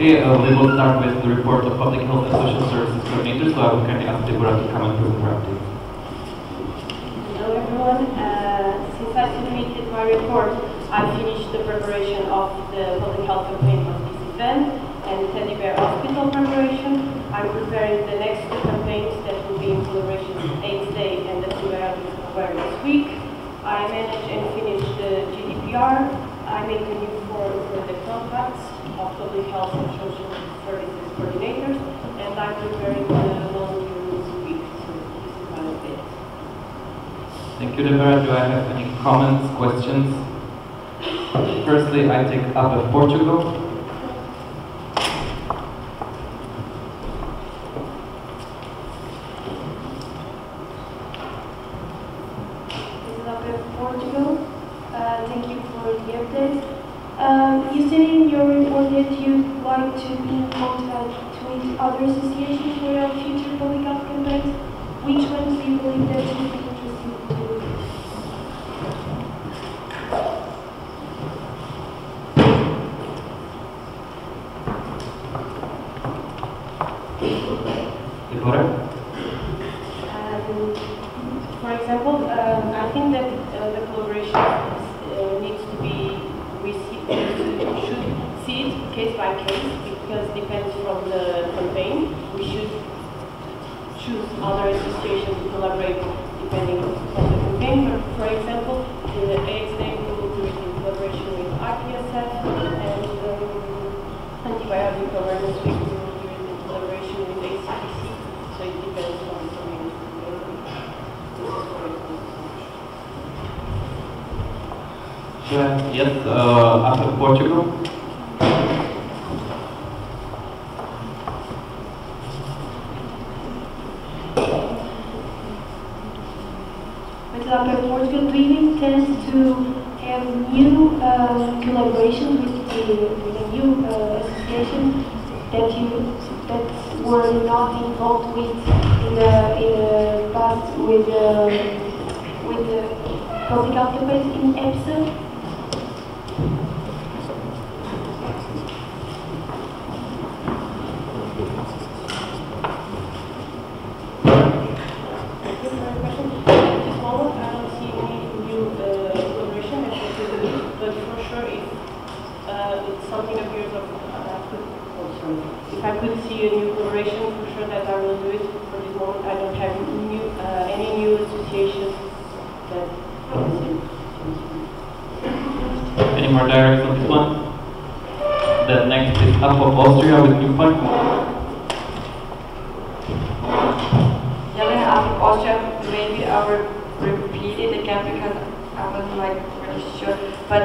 Okay, we will start with the report of Public Health and Social Services Coordinator, so I will kindly ask Deborah to come and present her update. Hello everyone. Since I submitted my report, I finished the preparation of the public health campaign of this event and Teddy Bear Hospital preparation. I'm preparing the next two campaigns that will be in collaboration with AIDS Day and the Antibiotic Awareness Week. I managed and finished the GDPR. I made a new form for the contracts of public health and social services coordinators, and I'm preparing the volunteers week. So this is my update. Thank you, Deborah. Do I have any comments, questions? Firstly, I take up Portugal. This is up Portugal. Thank you for the update. You said in your report that you'd like to be in contact with other associations for your future public health campaigns. Which ones do you believe that would be interesting to do? Deborah? For example, I think that the collaboration needs to be received, should see it case by case, because it depends from the campaign. We should choose other associations to collaborate depending on the campaign. For example, the AIDS Day we will do it in collaboration with EPSA, and Antibiotic Awareness Week we will do it in collaboration with ACDC, so it depends on the community. Yes, after Portugal. After Portugal, do you intend to have new collaborations with a new association that were not involved with in the past with the public health campaigns in EPSA? If I could see a new collaboration, for sure that I will do it. For this moment, I don't have any new associations that Any more direct on this one? The next is up of Austria with New Point. Yeah, up of Austria, maybe I will repeat it again because I wasn't really sure. But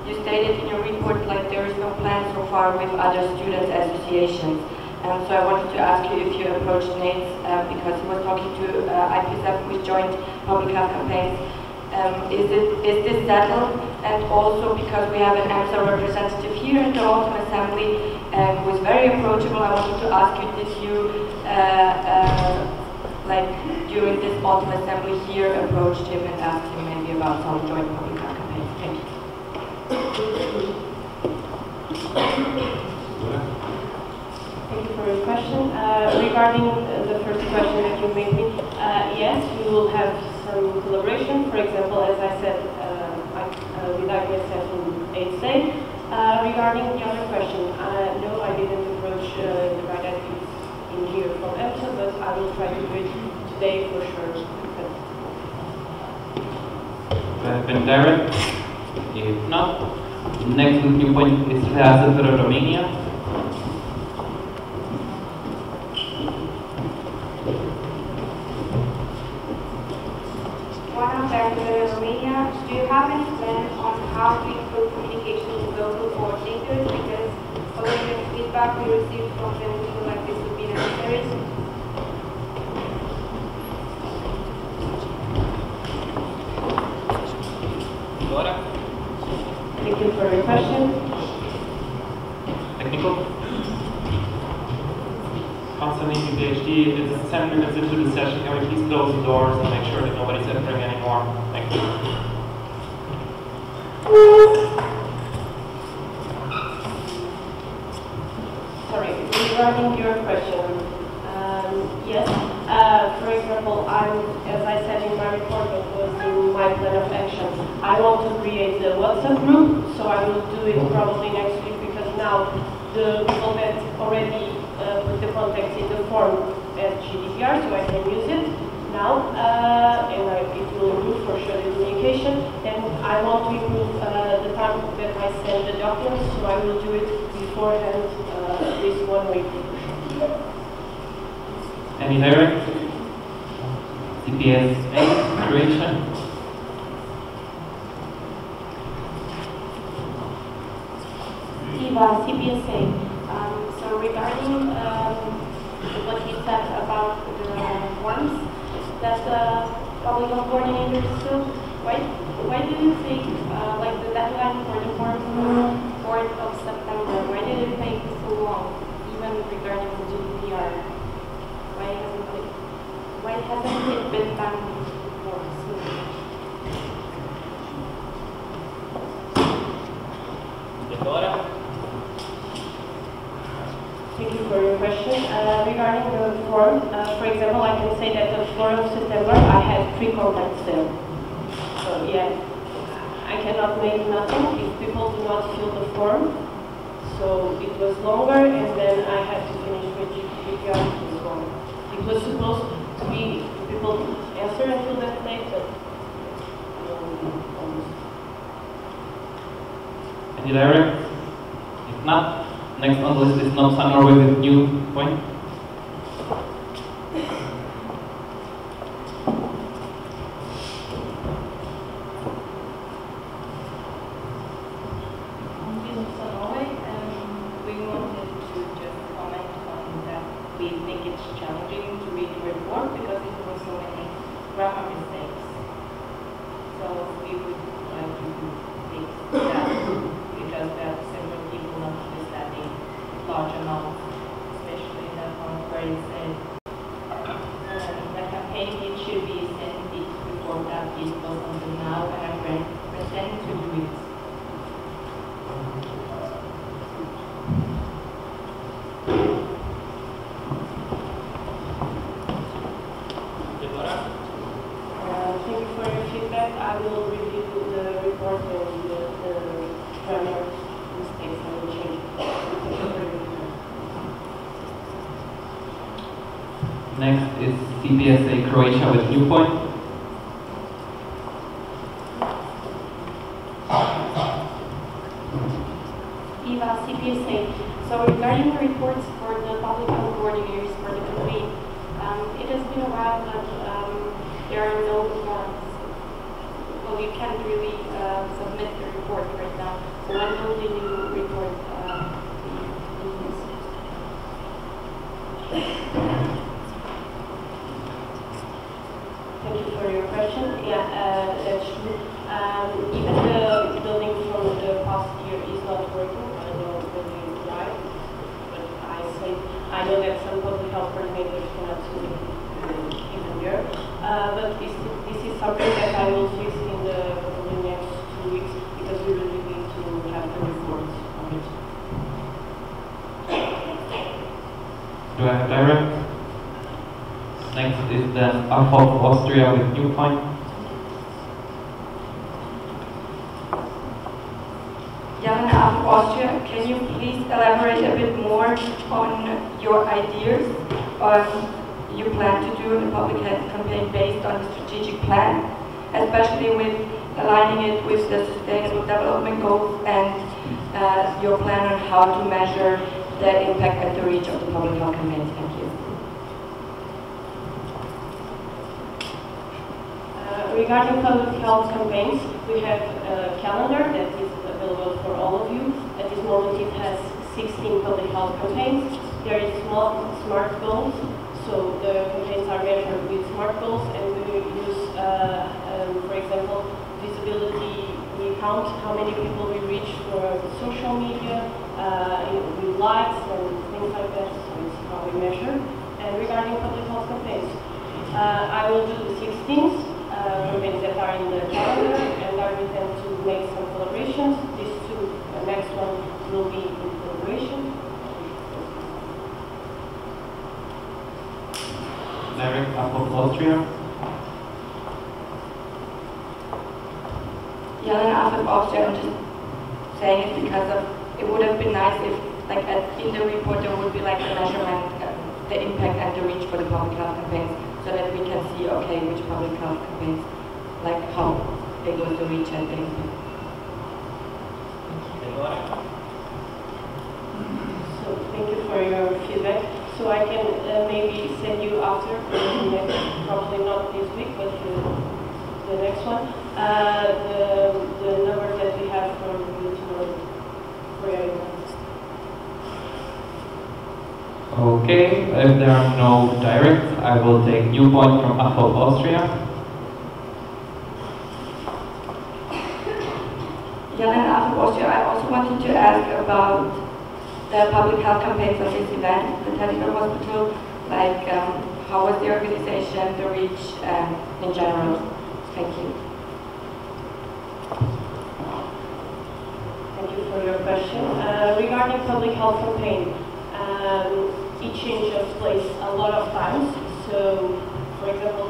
you stated in your report there is no plan so far with other student associations. And so I wanted to ask you if you approached NATES because he was talking to IPSA with joint public health campaigns. Is this settled? And also because we have an EPSA representative here in the Autumn Assembly who is very approachable, I wanted to ask you, did you during this Autumn Assembly here approached him and asked him maybe about some joint public health campaigns? Thank you. Thank you for your question. Regarding the first question that you made me, yes, we will have some collaboration. For example, as I said, with IPSF and AIDS Day. Regarding the other question, no, I didn't approach the right actors in here from EPSA, but I will try to do it today for sure. Been direct? If not, next New Point is Feasa for Romania. Romania, do you have any plans on how to improve communication with local coordinators? Because following the feedback we received from them, we feel like this would be necessary. Thank you for your question. Technical? Constantly PhD, it's 10 minutes into the session. Can we please close the doors and make sure that nobody's entering anymore? Thank you. question. Yes. For example, as I said in my report, it was in my plan of action. I want to create a WhatsApp group, so I will do it probably next week because now the people that already put the contacts in the form at GDPR, so I can use it now, and it will improve for sure the communication. And I want to improve the time that I send the documents, so I will do it beforehand, at least 1 week. Any direct? CPSA creation? Eva, CPSA. So regarding what you said about the forms that the public health coordinators do, why do you think like the deadline for the forms was 4th of September? Why did it take so long, even regarding the GDPR? Why hasn't it been done before? Thank you for your question. Regarding the form, for example, I can say that the 4th of September I had 3 contacts there. So yeah, I cannot make nothing if people do not fill the form. So it was longer, and then I had to finish with GDPR as well. It was supposed to be people answer until that date, but almost. Any direct? If not, next on the list is not Sandra with a new point. Next is CPSA Croatia with new point. Eva, CPSA. So regarding the reports for the public health coordinators for the campaign, it has been a while that there are no forms. Well, you can't really submit the report right now. So when will the new report be released? Thank you for your question. Yeah, that's true. Even the building from the past year is not working. I don't know whether you tried, but I know that some public health coordinators cannot see even there. But this is something that I will fix in the probably next 2 weeks because we really need to have the reports on it. Do I have direct? Next is the AFO of Austria with new point. Jan of Austria, can you please elaborate a bit more on your ideas you plan to do in a public health campaign based on the strategic plan, especially with aligning it with the Sustainable Development Goals and your plan on how to measure the impact and the reach of the public health campaign? Thank you. Regarding public health campaigns, we have a calendar that is available for all of you. At this moment it has 16 public health campaigns. There is smart goals, so the campaigns are measured with smart goals, and we use, for example, visibility. We count how many people we reach for social media, with likes and things like that, so it's how we measure. And regarding public health campaigns, I will do the 16th. Campaigns that are in the calendar, and I intend to make some collaborations. These two, the next one will be in collaboration. direct of Austria? Yeah, and after Austria, I'm just saying it because it would have been nice if, like, in the report there would be like a measurement, the impact and the reach for the public health campaigns, so that we can see, okay, which public health campaigns, like how big was the reach and the impact. So thank you for your feedback. So I can maybe send you after, probably not this week, but the next one, the numbers that we have from you for your inputs. Okay, if there are no directs, I will take new point from AFOP Austria. Yeah, and after Austria, I also wanted to ask about the public health campaigns of this event, the Teddy Bear Hospital, like how was the organization, the reach, in general? Thank you. Thank you for your question. Regarding public health campaign, it changed of place a lot of times. So, for example,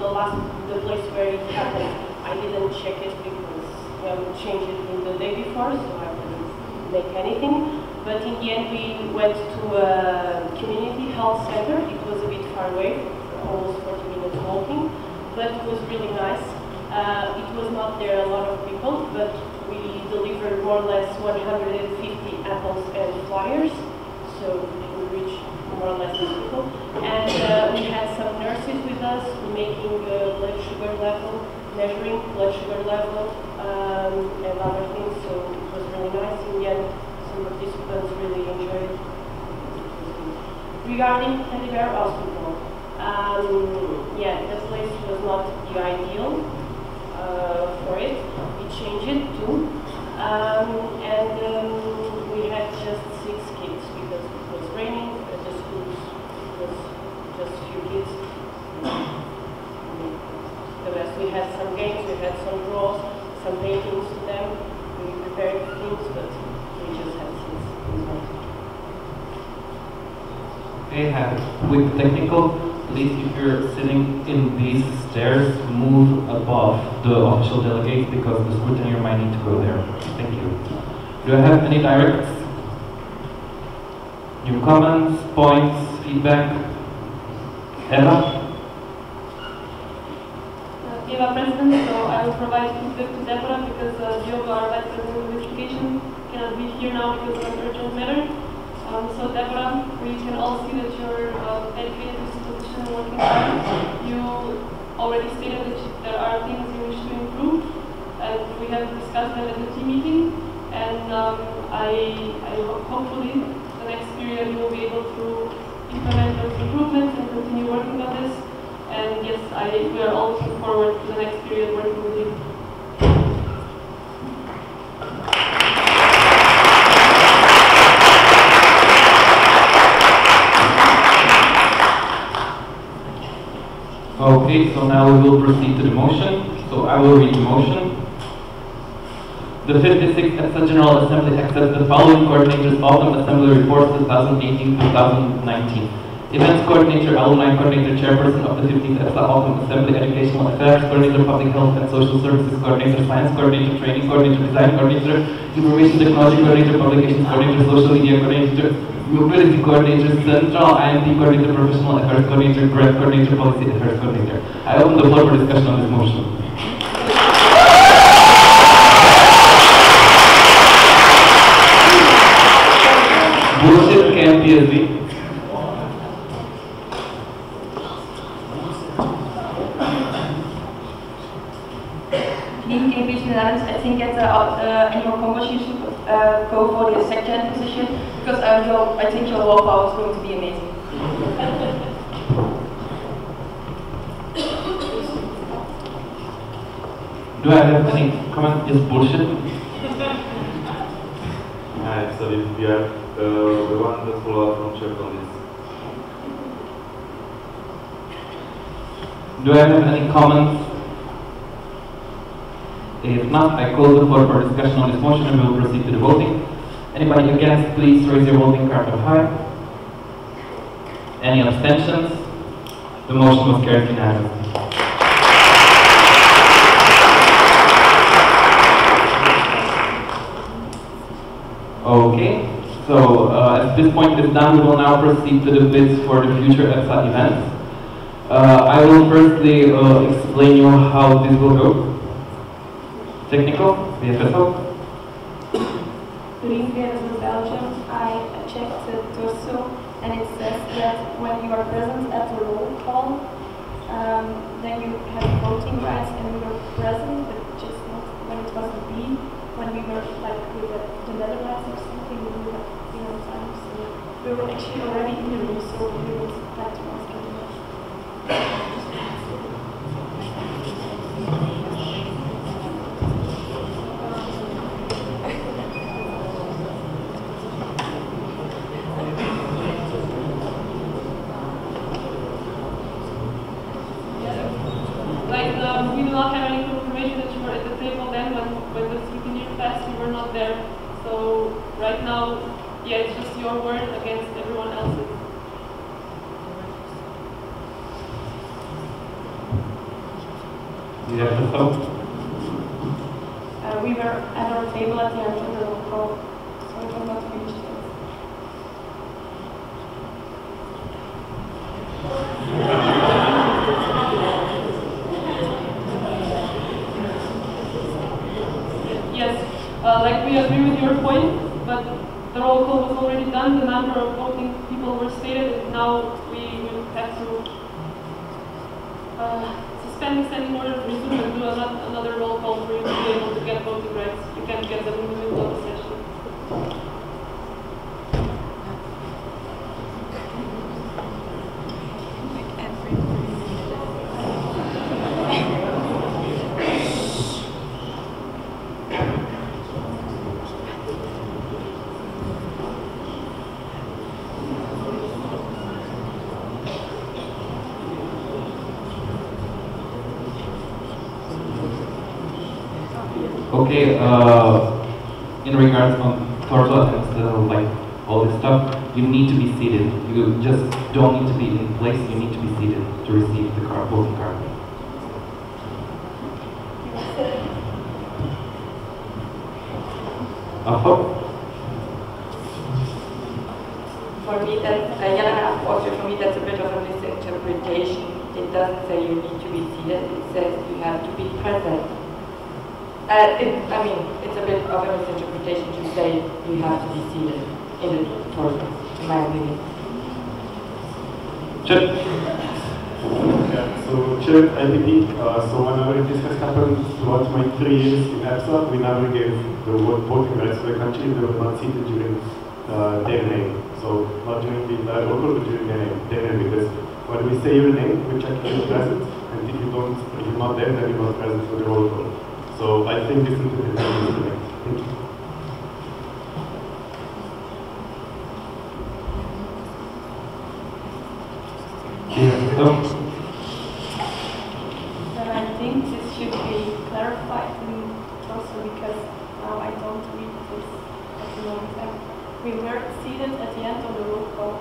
the place where it happened, I didn't check it because we changed it in the day before, so I didn't make anything. But in the end, we went to a community health center. It was a bit far away, almost 40 minutes walking, but it was really nice. It was not there a lot of people, but we delivered more or less 150 apples and flyers, so we could reach more or less these people. And we had some nurses with us making blood sugar level, measuring blood sugar level, and other things, so it was really nice. In the end, some participants really enjoyed it. Regarding Teddy Bear Hospital, yeah, the place was not the ideal for it. We changed it too. And we had just 6 kids because it was raining at the schools. It was just few kids. The rest, we had some games, we had some draws, some paintings to them. We prepared things, but we just had 6. Okay, with technical, please, if you're sitting in these stairs, move above the official delegates because the scrutineer might need to go there. Thank you. Do I have any directs? New comments, points, feedback? Eva? Eva, President, so I will provide feedback to Deborah because Diogo, our Vice President of Education, cannot be here now because of an urgent matter. So Deborah, we can all see that you're dedicated to this position and working hard. You already stated that there are things you wish to improve, and we have discussed that at the team meeting. And hopefully the next period you will be able to implement those improvements and continue working on this. And yes, we are all looking forward to the next period working with you. Okay, so now we will proceed to the motion. So I will read the motion. The 56th EPSA General Assembly accepts the following coordinators' Autumn Assembly Reports 2018-2019. Events Coordinator, Alumni Coordinator, Chairperson of the 15th EPSA Autumn Assembly, Educational Affairs Coordinator, Public Health and Social Services Coordinator, Science Coordinator, Training Coordinator, Design Coordinator, Information Technology Coordinator, Publications Coordinator, Social Media Coordinator, Mobility Coordinator, Central IMT Coordinator, Professional Affairs Coordinator, Grant Coordinator, Policy Affairs Coordinator. I open the floor for discussion on this motion. Bullshit can PSV. I think at the annual Congress you should go for the secretary position because I think your law power is going to be amazing. Do I have any comment? Is bullshit? Hi, so we are the one that follow up from check on this. Do I have any comments? If not, I close the floor for discussion on this motion and we will proceed to the voting. Anybody against, please raise your voting card up high. Any abstentions? The motion was carried unanimously. Okay, so at this point it's done. We will now proceed to the bids for the future EPSA events. I will firstly explain you how this will go. Technical, BFSO. During the Belgium, I checked the torso, and it says that when you are present at the roll call, then you have voting rights, and we were present, but just not when it was a B. When we were like with the Netherlands or something, we would have been on time. So we were actually already in the room, so we would like to ask you. We do not have any confirmation that you were at the table then when the scrutineer passed, you were not there. So right now, yeah, it's just your word against everyone else's. We were at our table at the end of the roll call, so it was not finished yet. Like we agree with your point, but the roll call was already done, the number of voting people were stated, and now we will have to suspend the standing order, resume and do another roll call for you to be able to get voting rights. You can't get them in the middle of the session. Okay, in regards on torso and like all this stuff, you need to be seated. You just don't need to be in place, you need to be seated to receive the card, voting card. For me, for me that's a bit of a misinterpretation. It doesn't say you need to be seated, it says you have to be present. I mean, it's a bit of a misinterpretation to say you have to be seated in the torso, in my opinion. Chip. Yeah, so Chip, IPP, so whenever this has happened throughout my 3 years in EPSA, we never gave the voting rights to the country. They were not seated during their name. So not during the entire local, but during their name, because when we say your name, we check if you're present, and if you're not there, then you're not present for the roll call. So I think this is correct. Thank you. Then I think this should be clarified and also because now I don't read this at the moment. We were seated at the end of the roll call.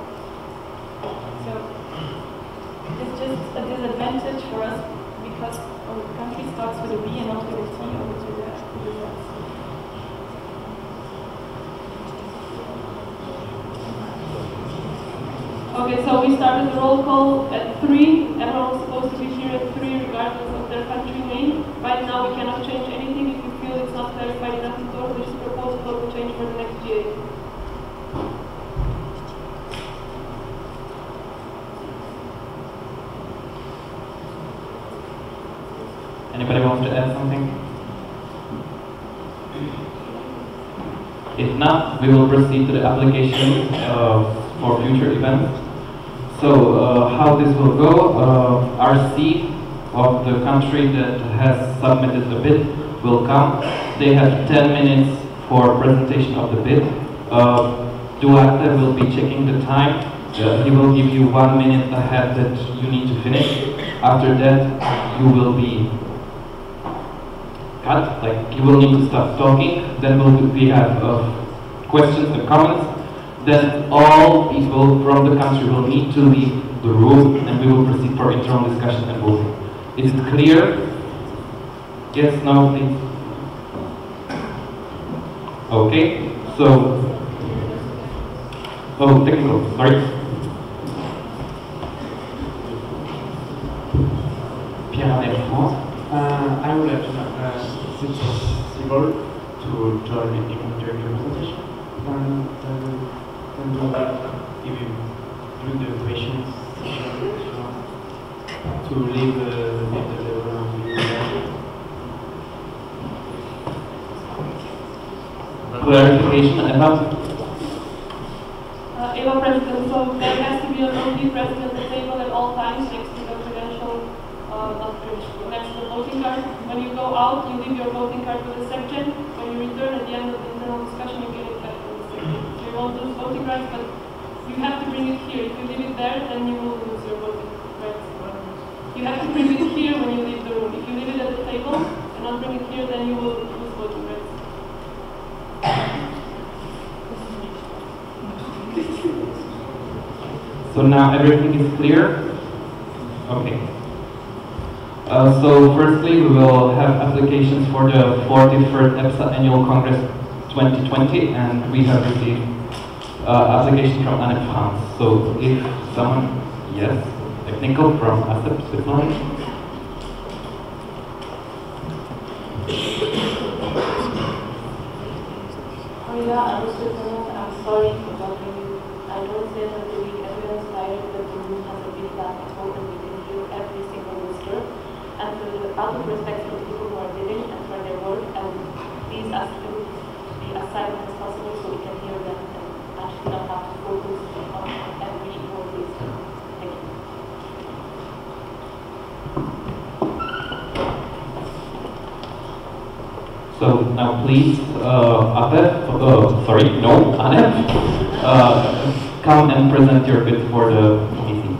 So it's just a disadvantage for us because our country starts with a B and not with a T over to the US. Okay, so we started the roll call at 3. Everyone was supposed to be here at 3 regardless of their country name. Right now we cannot change anything. If you feel it's not clarified enough in total, we just propose a local change for the next GA. Anybody wants to add something? If not, we will proceed to the application for future events. So how this will go, RC of the country that has submitted the bid will come. They have 10 minutes for presentation of the bid. Duarte will be checking the time. He will give you 1 minute ahead that you need to finish. After that, you will be cut, like you will need to stop talking. Then we have questions and comments. Then all people from the country will need to leave the room and we will proceed for internal discussion and voting. Is it clear? Yes, no, please. Okay, so, oh, technical, sorry. Pierre France. I would like to know, is it possible to join in during the presentation? And do that if you do the questions to leave the Clarification, Emma? Eva President, so there has to be an OD present at the table at all times next to the credential, next to the voting card. When you go out, you leave your voting card with the section. When you return at the end of the internal discussion, you get it back from the section. So you won't lose voting rights, but you have to bring it here. If you leave it there, then you will lose your voting rights. You have to bring it here when you leave the room. If you leave it at the table and not bring it here, then you will lose voting rights. So now everything is clear? Okay. So firstly, we will have applications for the 43rd EPSA Annual Congress 2020, and we have received application from Anne France. So if someone, yes, technical from ASEP Switzerland. I'm sorry for talking. I don't say that the week everyone's tired, but the room has a big glass at home and we can hear every single whisper. And out of respect for the people who are living and for their work, please ask them to be as silent as possible so we can hear them and actually not have to focus on every word they say. Thank you. So now please, Anne, come and present your bid for the meeting.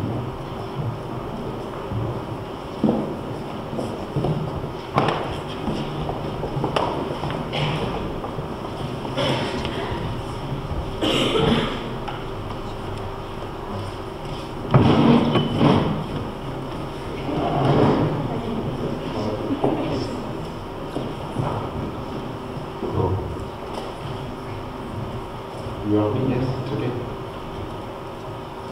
Yes, it's okay.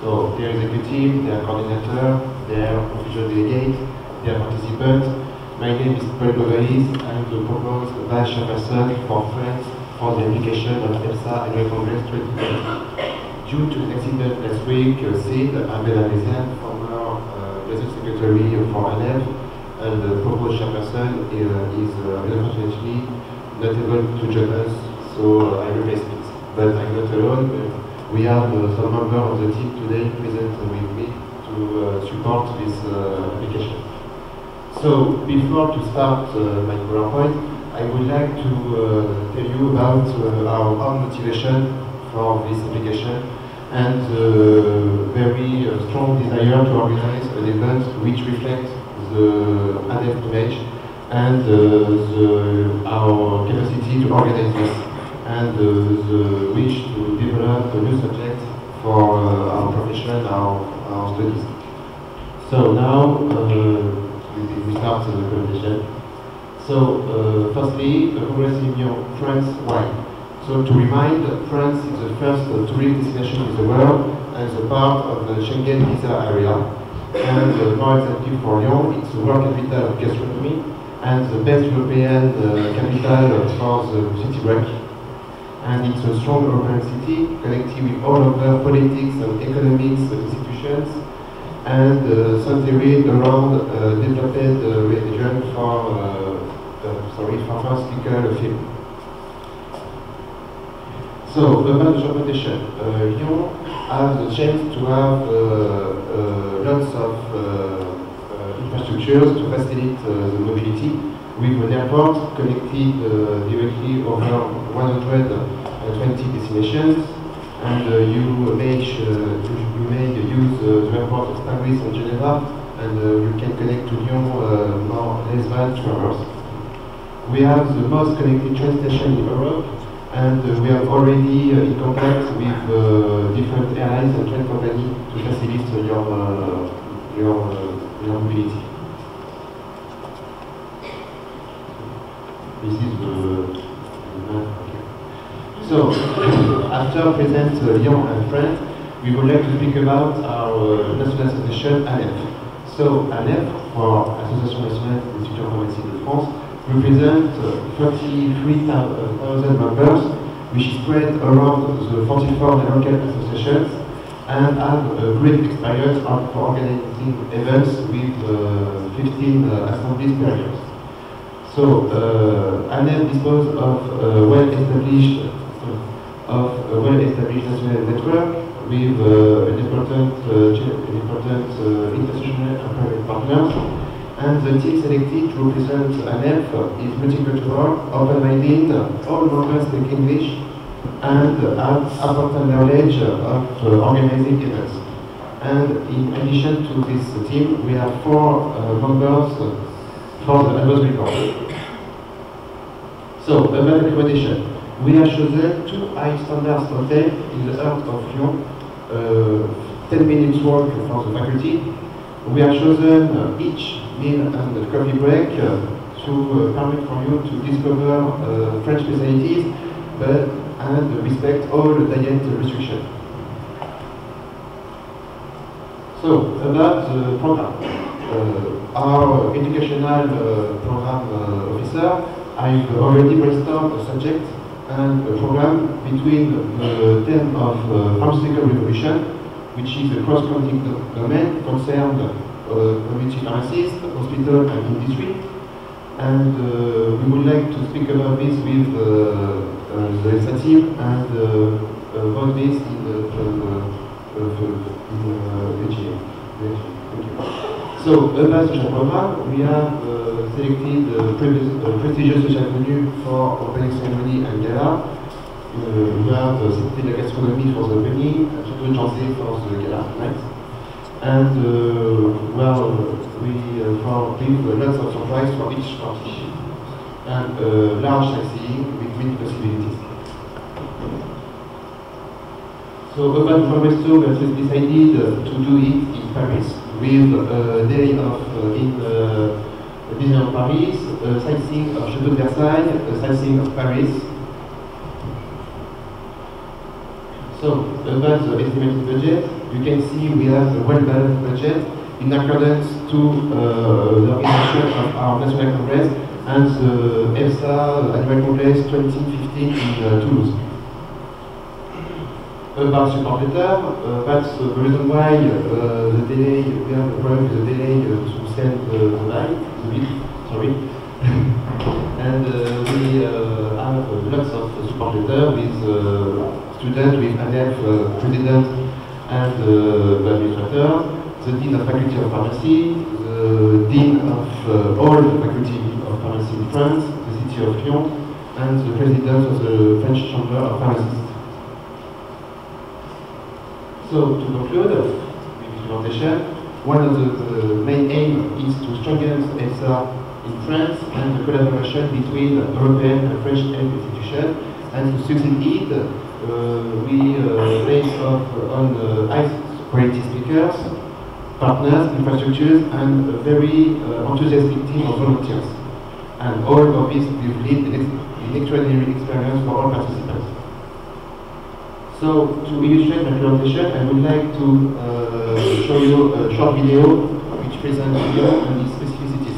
So their executive, their coordinator, their official delegate, their participants. My name is Paul Govalis. I am the proposed vice chairperson for France for the application of EPSA Annual Congress 2020. Due to an accident last week, Sid Abdelhamid, former President Secretary for ANEF, and the proposed chairperson is unfortunately not able to join us, so I replace it. But I'm not alone. We have some members of the team today present with me to support this application. So before to start my PowerPoint, I would like to tell you about our own motivation for this application and very strong desire to organize an event which reflects the ANEF image and our capacity to organize this, and the wish to develop a new subject for our profession, our studies. So now we start the presentation. So firstly, the Congress in France, why? So to remind, France is the first tourist destination in the world and is a part of the Schengen visa area. And more exactly for Lyon, it's the world capital of gastronomy and the best European capital for the city break. And it's a strong urban city, connected with all other politics and economics institutions, and centered around developed region for pharmaceutical field. So about the transportation, Lyon has the chance to have lots of infrastructures to facilitate the mobility, with an airport connected directly over 120 destinations, and you may use the airport of Paris and Geneva, and you can connect to Lyon more less than 2 hours. We have the most connected train station in Europe, And we are already in contact with different airlines and train companies to facilitate your mobility. This is the okay. So, after present Lyon and France, we would like to speak about our national association, ANEF. So, ANEF, for Association Nationale des Étudiants Pharmacie de France, represents 33,000 members, which is spread around the 44 local associations and have a great experience for organizing events with 15 assemblies per year. So, ANEF disposes of a well-established national network with an important international and private partners. And the team selected to represent ANEF is multicultural, open-minded, all members speak English, and have important knowledge of organizing events. And in addition to this team, we have 4 members for the advisory board. So, about accommodation. We have chosen 2 high-standard hotels in the heart of Lyon, 10 minutes walk for the faculty. We have chosen each meal and coffee break to permit for you to discover French specialties, and respect all the diet restrictions. So, about the program. Our educational program officer, I've already brainstormed a subject and a program between the theme of pharmaceutical revolution, which is a cross-cutting domain concerned community pharmacists, hospital and industry. And we would like to speak about this with the EPSA team and vote this in the AGM. Thank you. So, about the program, we have selected prestigious social venue for opening ceremony and gala. We have selected the gastronomy for the opening, Chateau Janset for the gala night. And we give lots of surprise for each party. And large sightseeing with many possibilities. So about the manifesto, we have decided to do it in Paris with a day of in Disneyland Paris, sightseeing of Château de Versailles, sightseeing of Paris. So about the estimated budget, you can see we have a well-balanced budget in accordance to the organization of our National Congress and the EPSA Annual Congress 2015 in Toulouse. About support letter, that's the reason why the delay, we have a problem with the delay to send the bill, sorry. And we have lots of support letter with students, with ANEF president and the administrator, the dean of faculty of pharmacy, the dean of all the faculty of pharmacy in France, the city of Lyon, and the president of the French Chamber of Pharmacists. So, to conclude with this presentation, one of the main aims is to strengthen EPSA in France and the collaboration between European and French health institutions. And to succeed it, we base on high-quality speakers, partners, infrastructures, and a very enthusiastic team of volunteers. And all of this will lead an extraordinary experience for all participants. So, to illustrate my presentation, I would like to show you a short video which presents Lyon and its specificities.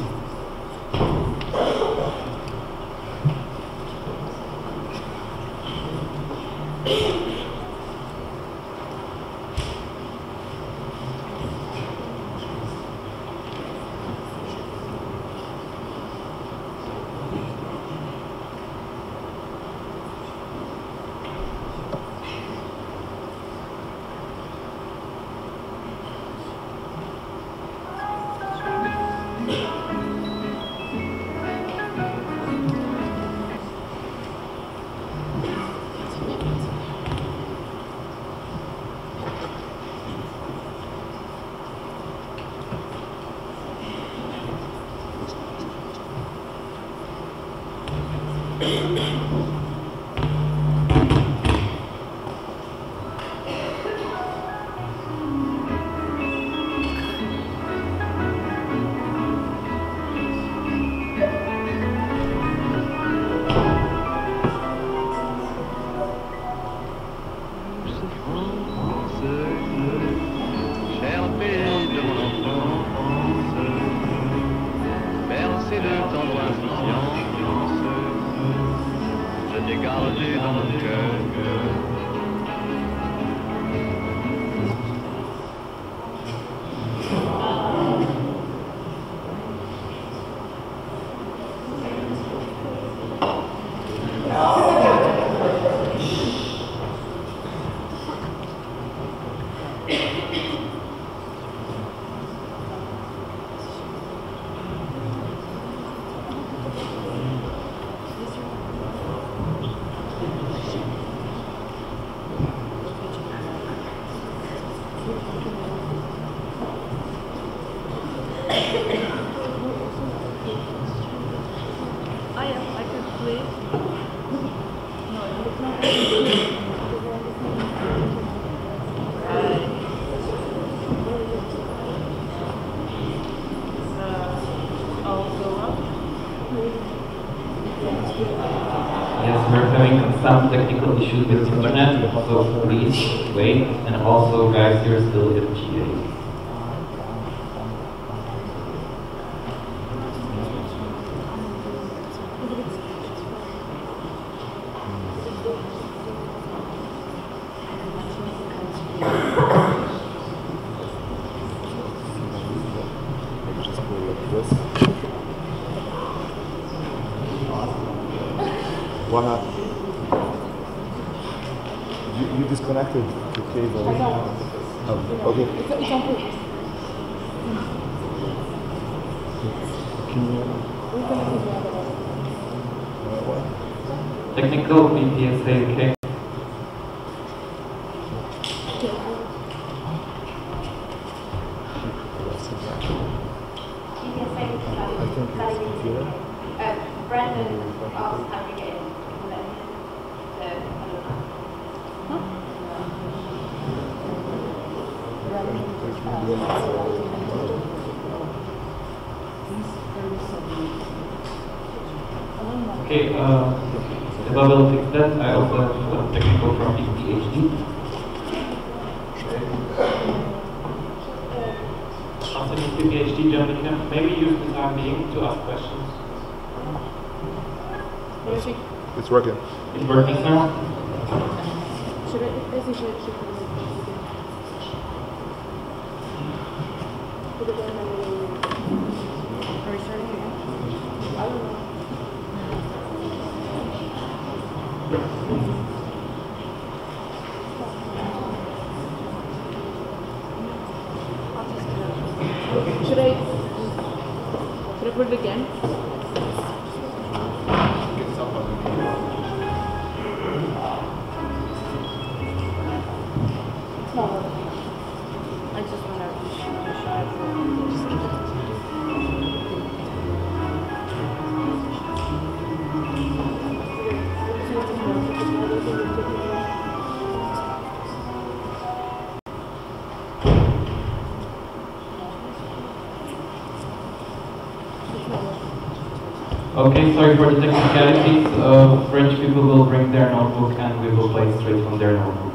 I could play. No, it's not. I'll go up. Yes, we're having some technical issues with internet, so please wait. And also, guys, you're still in GA. What happened? You disconnected the cable. Oh, okay. It's on purpose. Can you? What? Technical EPSA, okay. I think it's computer. Brandon asked how we get in. Okay, if I will fix that, I also have a technical from PhD. After the PhD, Germany can maybe use the time being to ask questions. It's working. It's working now? Should I? Are we starting again? I don't know. Should I put it again? I just want to try Okay, sorry for the technicalities. French people will bring their notebook and we will play straight from their notebook.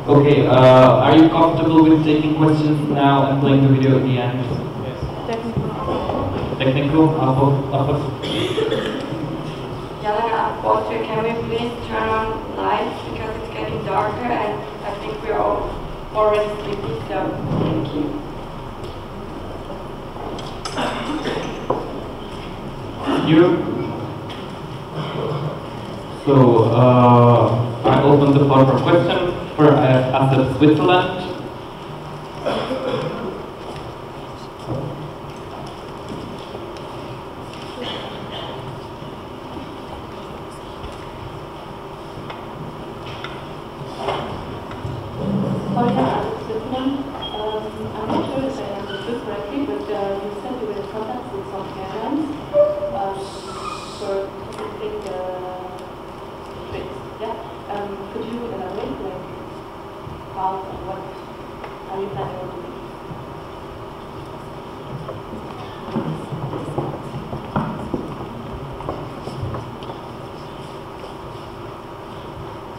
Okay, are you comfortable with taking questions now and playing the video at the end? Yes. Technical? Upper? Yelena, Walter, can we please turn on lights because it's getting darker and I think we're all already sleepy, so thank you. So, I open the floor for questions for Asset Switzerland. I'm not sure if I understood correctly, but you said you were in contact with some airlines for specific trips. Yeah. Could you elaborate, like how and what are you planning on doing?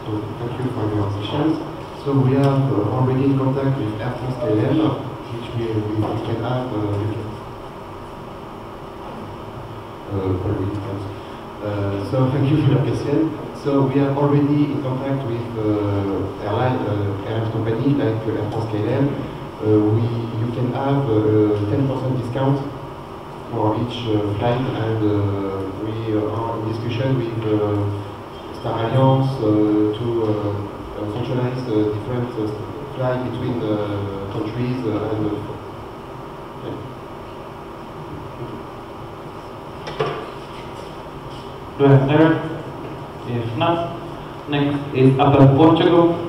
So thank you for your questions. So we have already in contact with Air France KLM, which we can have so thank you for your question. So we are already in contact with airline company like Air France KLM. You can have 10% discount for each flight, and we are in discussion with Star Alliance to centralize different flights between countries and yeah. Do I have there? If not, next is about Portugal.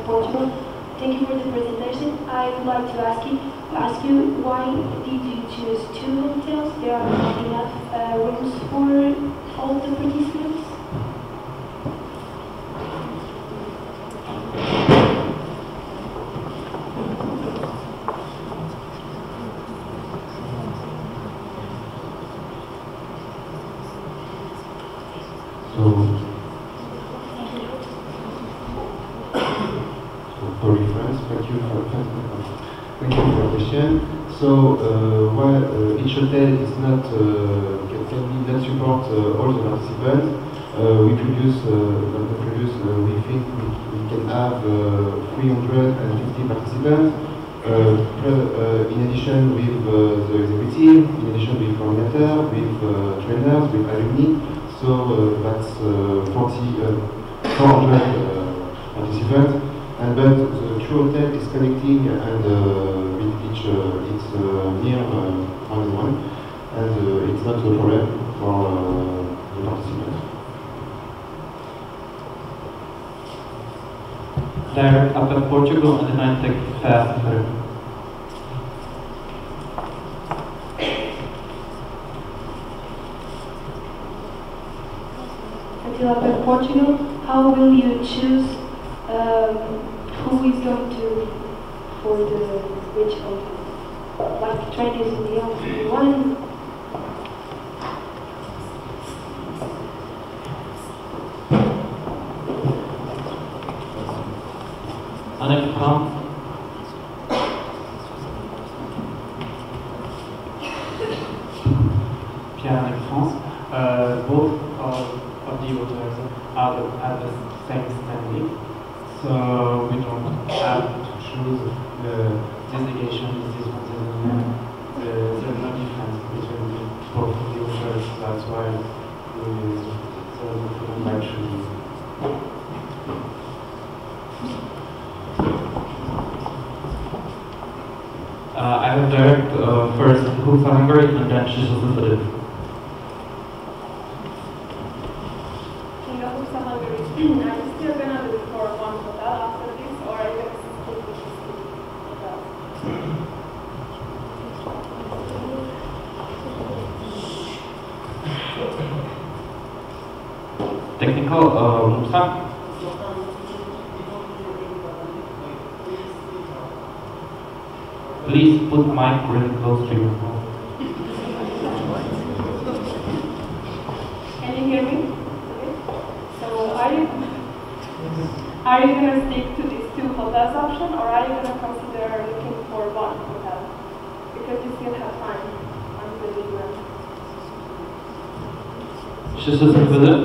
Portugal. Thank you for the presentation. I would like to ask you why did you choose 2 hotels? There are not enough rooms for all the participants. Thank you for the question. So, while each hotel is not can not support all the participants, we think we can have 350 participants. In addition with the executive, in addition with coordinator, with trainers, with alumni. So that's 400 participants. And but the true hotel is connecting and with each it's near one, and it's not a problem for the participants. Direct up at Portugal and then I take fast through. Until up at Portugal, how will you choose who is going to for the which hotel? Like trainers in the only one? Anne France. Pierre in France. Both of the hotels are at the same standing, so we don't have to choose the delegation. This one, there's no difference between both of the hotels. That's why we don't like choosing. I will direct first Husa Hungary and then Shishosufadid. King of Husa Hungary, are you still going to look for one hotel after this, or are you going to stick with these 2 hotels? Technical, Musa. Please put mic really close to your mouth. Can you hear me? Okay. So are you going to stick to these 2 hotels option, or are you going to consider looking for one hotel? Because you still have time until the event. Shishosufadid.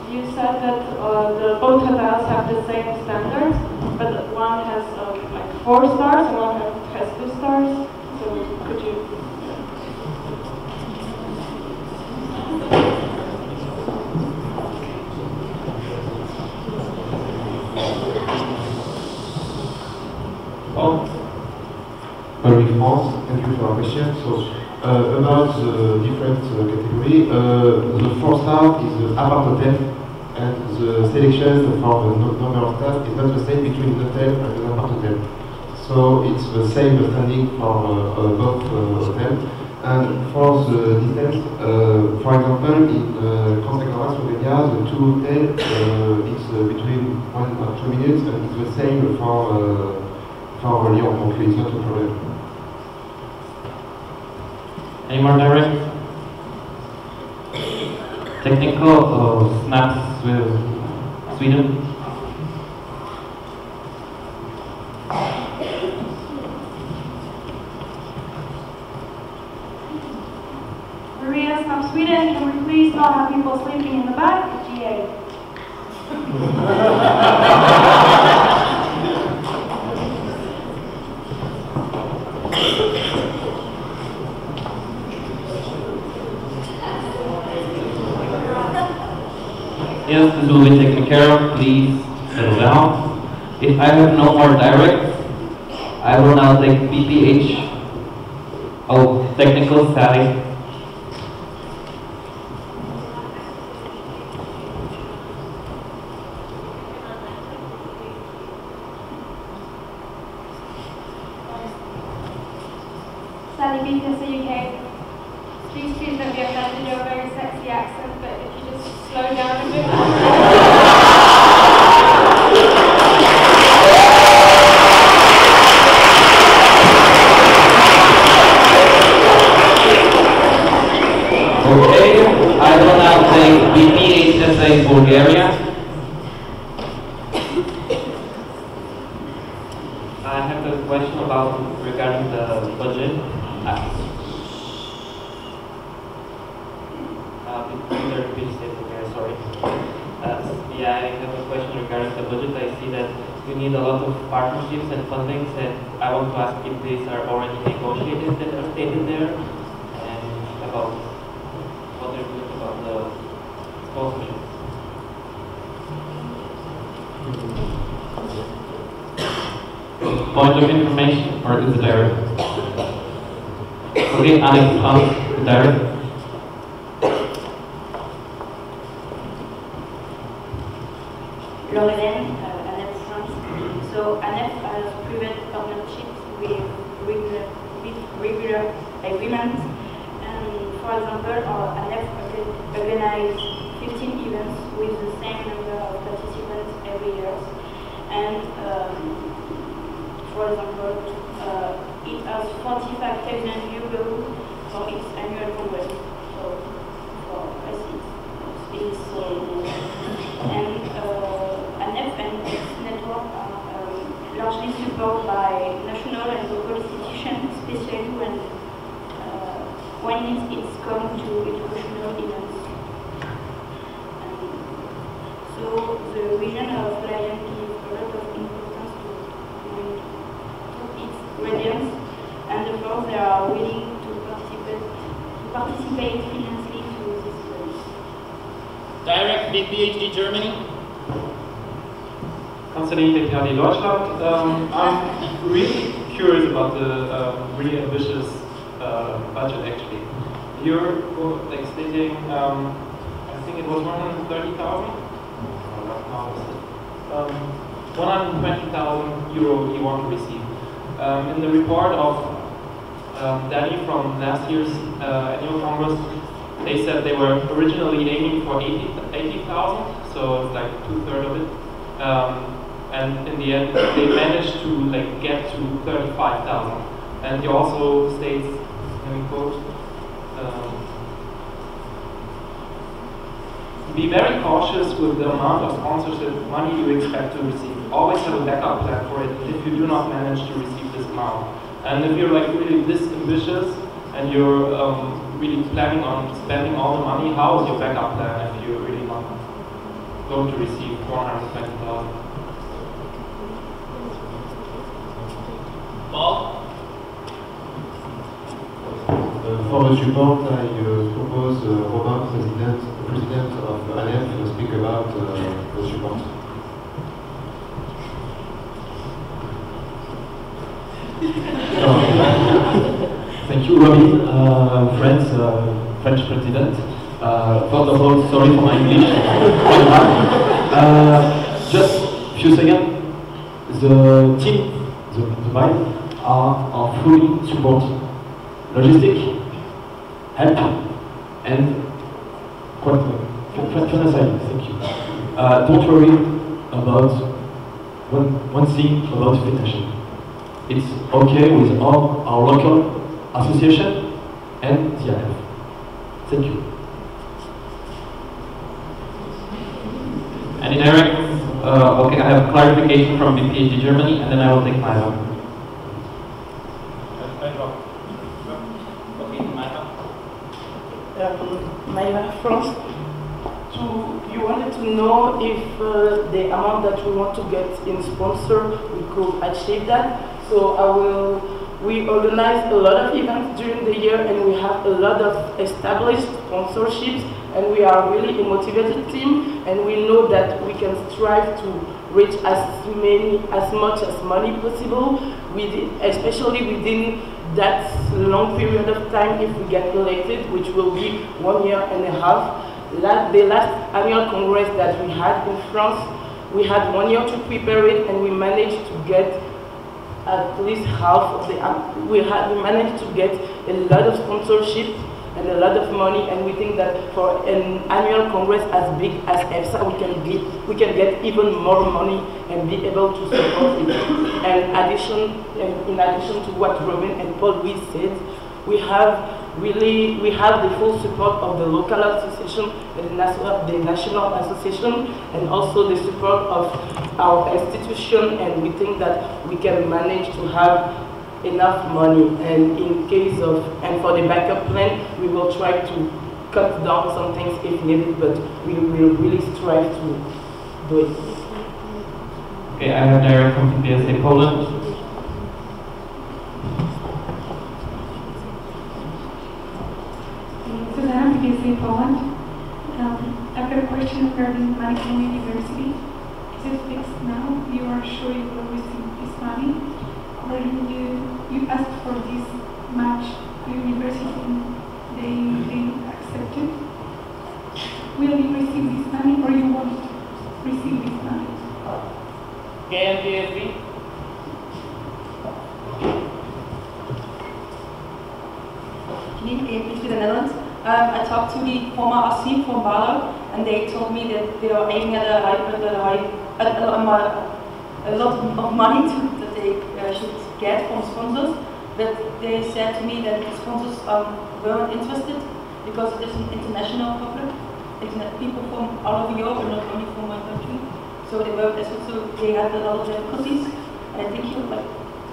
You said that both hotels have the same standards, but one has like 4 stars and one has 2 stars. So could you? Paris France, thank you for your question. So, about the different category, the 4-star is the apart hotel, and the selection for the number of staff is not the same between the hotel and the apart hotel. So it's the same standing for both hotels. And for the distance, for example, in Consagrada, Slovenia, the 2 hotels, it's between 1 or 2 minutes, and it's the same for Lyon, so it's not a problem. Any more direct? Technical snaps with Sweden. Korea, South Sweden. Can we please not have people sleeping in the back? GA. Yes, this will be taken care of. Please settle down. If I have no more directs, I will now take BPH. Oh, technical static. Sally EPSA UK. Please don't be offended, you're a very sexy accent, but if you just slow down a bit. Okay, I will now take BPHSA Bulgaria. I have a question regarding the budget. Sorry. Yeah, I have a question regarding the budget. I see that you need a lot of partnerships and fundings, and I want to ask if these are already negotiated that are stated there, and about what they're doing about the sponsorship. Point of information, or is it direct? Okay, Alex Hans, direct. Lorraine, ANEF France. So ANEF has private partnerships with regular agreements. And for example, ANEF organizes 15 events with the same number of participants every year. And for example, it has 45,000 euros for its annual congress. So for it's and ANEF and its network are largely supported by national and local institutions, especially when it's come to educational events. So the region of Lion gives a lot of importance to its audience, and therefore they are willing to participate financially to this study. Direct big PhD Germany. Concerning PhD Deutschland, I'm really curious about the really ambitious budget actually. You're like stating, I think it was 130,000? 120,000 euro you want to receive. In the report of Danny from last year's annual congress, they said they were originally aiming for 80,000, so it's like 2/3 of it. And in the end, they managed to like get to 35,000. And he also states, let me quote, be very cautious with the amount of sponsorship money you expect to receive. Always have a backup plan for it if you do not manage to receive this amount. And if you're like really this ambitious and you're really planning on spending all the money, how is your backup plan if you're really not going to receive 420,000? Paul? For the support, I propose Robin, President of ANEF, to speak about the support. Thank you, Robin, French President. First of all, sorry for my English. Just a few seconds. The team, the mind, are fully supported. Logistic, help, and financial. Thank you. Don't worry about one thing about financial. It's okay with all our local association and the ANEF. Thank you. And in Eric, okay, I have clarification from BPhD Germany, and then I will take my own. Maïva France. You wanted to know if the amount that we want to get in sponsor, we could achieve that. So we organize a lot of events during the year, and we have a lot of established sponsorships, and we are really a motivated team, and we know that we can strive to reach as much as money possible, especially within that long period of time if we get elected, which will be 1 year and a half. The last annual congress that we had in France, we had 1 year to prepare it, and we managed to get at least half of the. We managed to get a lot of sponsorship and a lot of money, and we think that for an annual congress as big as EPSA, we can get even more money and be able to support it. And in addition to what Robin and Paul Louis said, we have the full support of the local association and the national association, and also the support of our institution, and we think that we can manage to have enough money, and for the backup plan, we will try to cut down some things if needed, but we will really strive to do it. Okay, I have Derek from EPSA Poland. Susanna, EPSA Poland. I've got a question regarding money from university. Is it fixed now? You are sure you will receive this money? Or you asked for this match to university and they accepted? Will you receive this money, or you won't receive this money? KNPSB. To the Netherlands. I talked to the former RC from Barlo, and they told me that they are aiming at a lot of money that they should get from sponsors, but they said to me that the sponsors weren't interested because it is an international problem. People from all over Europe and not only from my country. So they had a lot of difficulties, and I think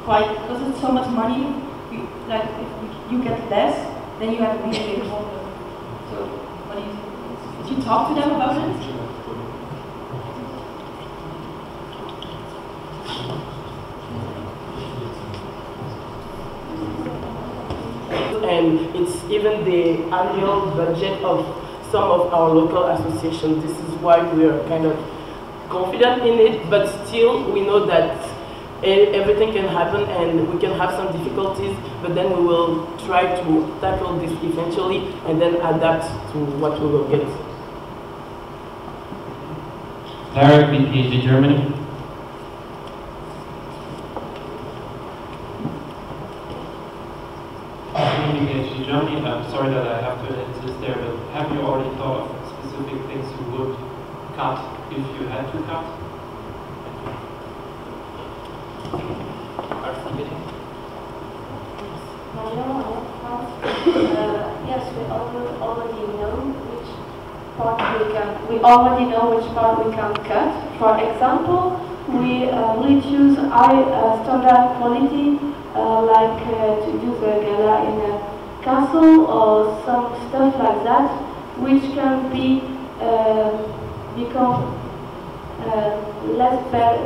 because it's so much money, if you get less, then you have a really big problem. So what do you think? Did you talk to them about it? And it's even the annual budget of some of our local associations. This is why we are kind of confident in it, but still we know that everything can happen and we can have some difficulties, but then we will try to tackle this eventually and then adapt to what we will get. Derek, PhD Germany. PhD Germany, I'm sorry that I have to insist there, but have you already thought of specific things you would cut if you had to cut? Yes, we already know which part we already know which part we can cut. For example, we really choose high standard quality, like to use a gala in a castle or some stuff like that, which can become less bad.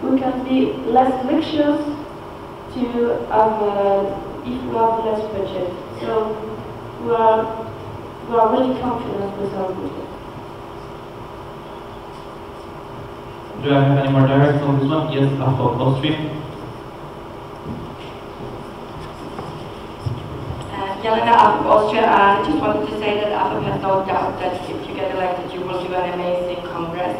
We can be less lectures to have if we have less budget. So we are really confident with our budget. Do I have any more directs on this one? Yes, Austria. Jelena out of Austria, I just wanted to say that AFAP has no doubt that if you get elected, you will do an amazing congress.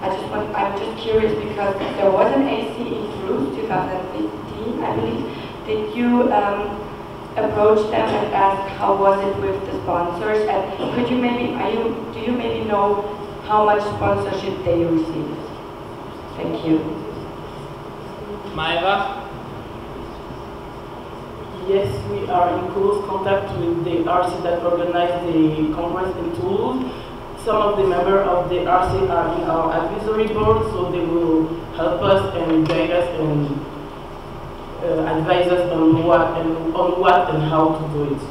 I'm just curious because there was an AC in Toulouse 2015, I believe. Did you approach them and ask how was it with the sponsors? And could you do you maybe know how much sponsorship they received? Thank you. Maeva? Yes, we are in close contact with the RC that organized the congress in Toulouse. Some of the members of the RC are in our advisory board, so they will help us and guide us and advise us on what and how to do it.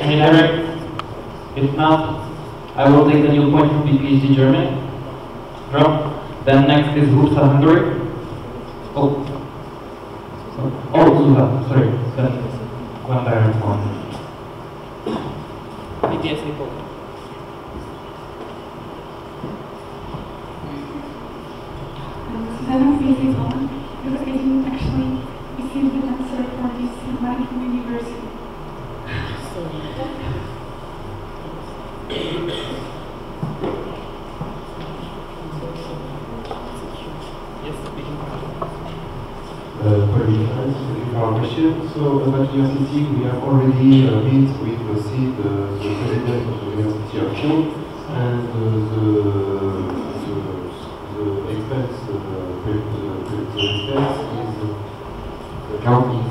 Any direct? If not, I will take the new point from PhD Germany. Drop. Then next is EPSA Hungary. Oh, Zuha, sorry. Then one direct one. EPSA Poland. Susanna Faces on because I didn't actually receive the answer for this money from university. Thank you for our question. So about university, we have already met with the president of the University of Lyon, and the expense, the account is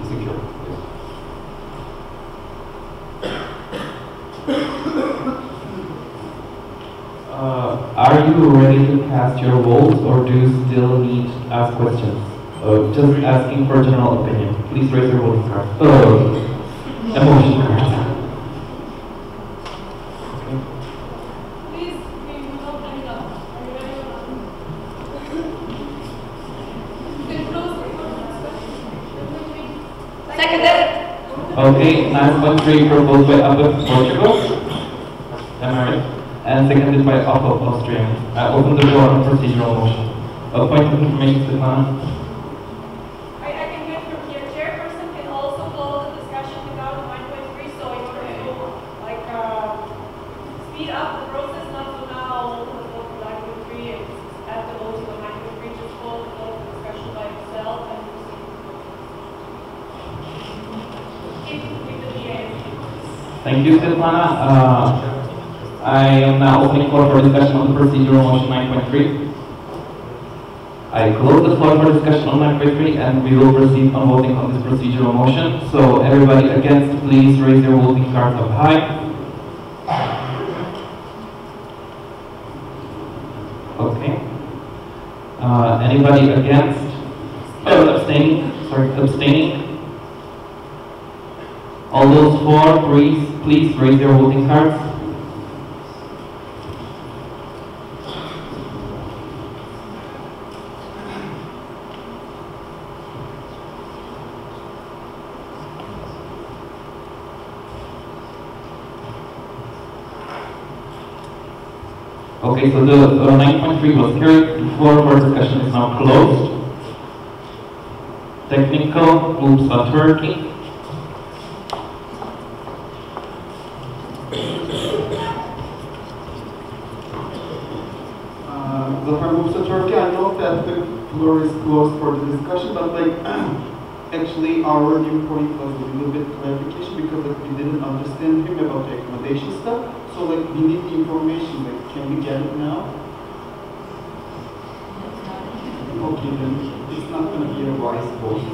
secure. Are you ready to cast your votes, or do you still need to ask questions? Just asking for general opinion. Please raise your voting card. Emotion card. Please, we will not hang it up. Are you ready or not? You can close the discussion. Seconded. Okay, 9.3 proposed by Abbe Portugal. Am I right? And seconded by Otto Austria. I open the floor on procedural motion. A point of information, Stefana. I can get from here. Chairperson can also close the discussion without 9.3, so in order to speed up the process, not to now open the vote for 9.3 and add the vote to the 9.3, just close the vote for discussion by itself and proceed. Keep with the DA. Thank you, Stefana. I am now opening floor for discussion on the procedural motion 9.3. I close the floor for discussion on 9.3 and we will proceed on voting on this procedural motion. So everybody against, please raise your voting cards up high. Okay. Anybody against? Abstaining? Sorry, abstaining? All those for, please raise your voting cards. Okay, so the 9.3 was carried. The floor for discussion is now closed. Technical, EPSA Turkey. So from EPSA Turkey, I know that the floor is closed for the discussion, but actually our new point was a little bit clarification because we didn't understand him about the accommodation stuff. So we need the information, can we get it now? Okay, then it's not going to be a wise vote.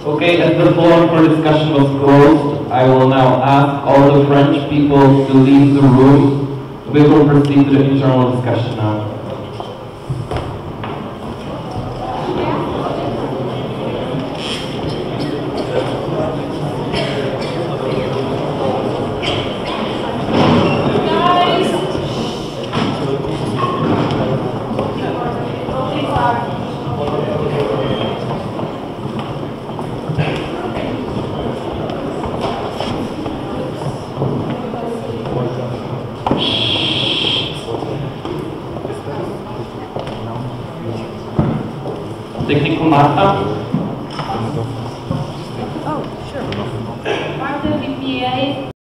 Okay, as the floor for discussion was closed, I will now ask all the French people to leave the room. We will proceed to the internal discussion now. Technical Marta.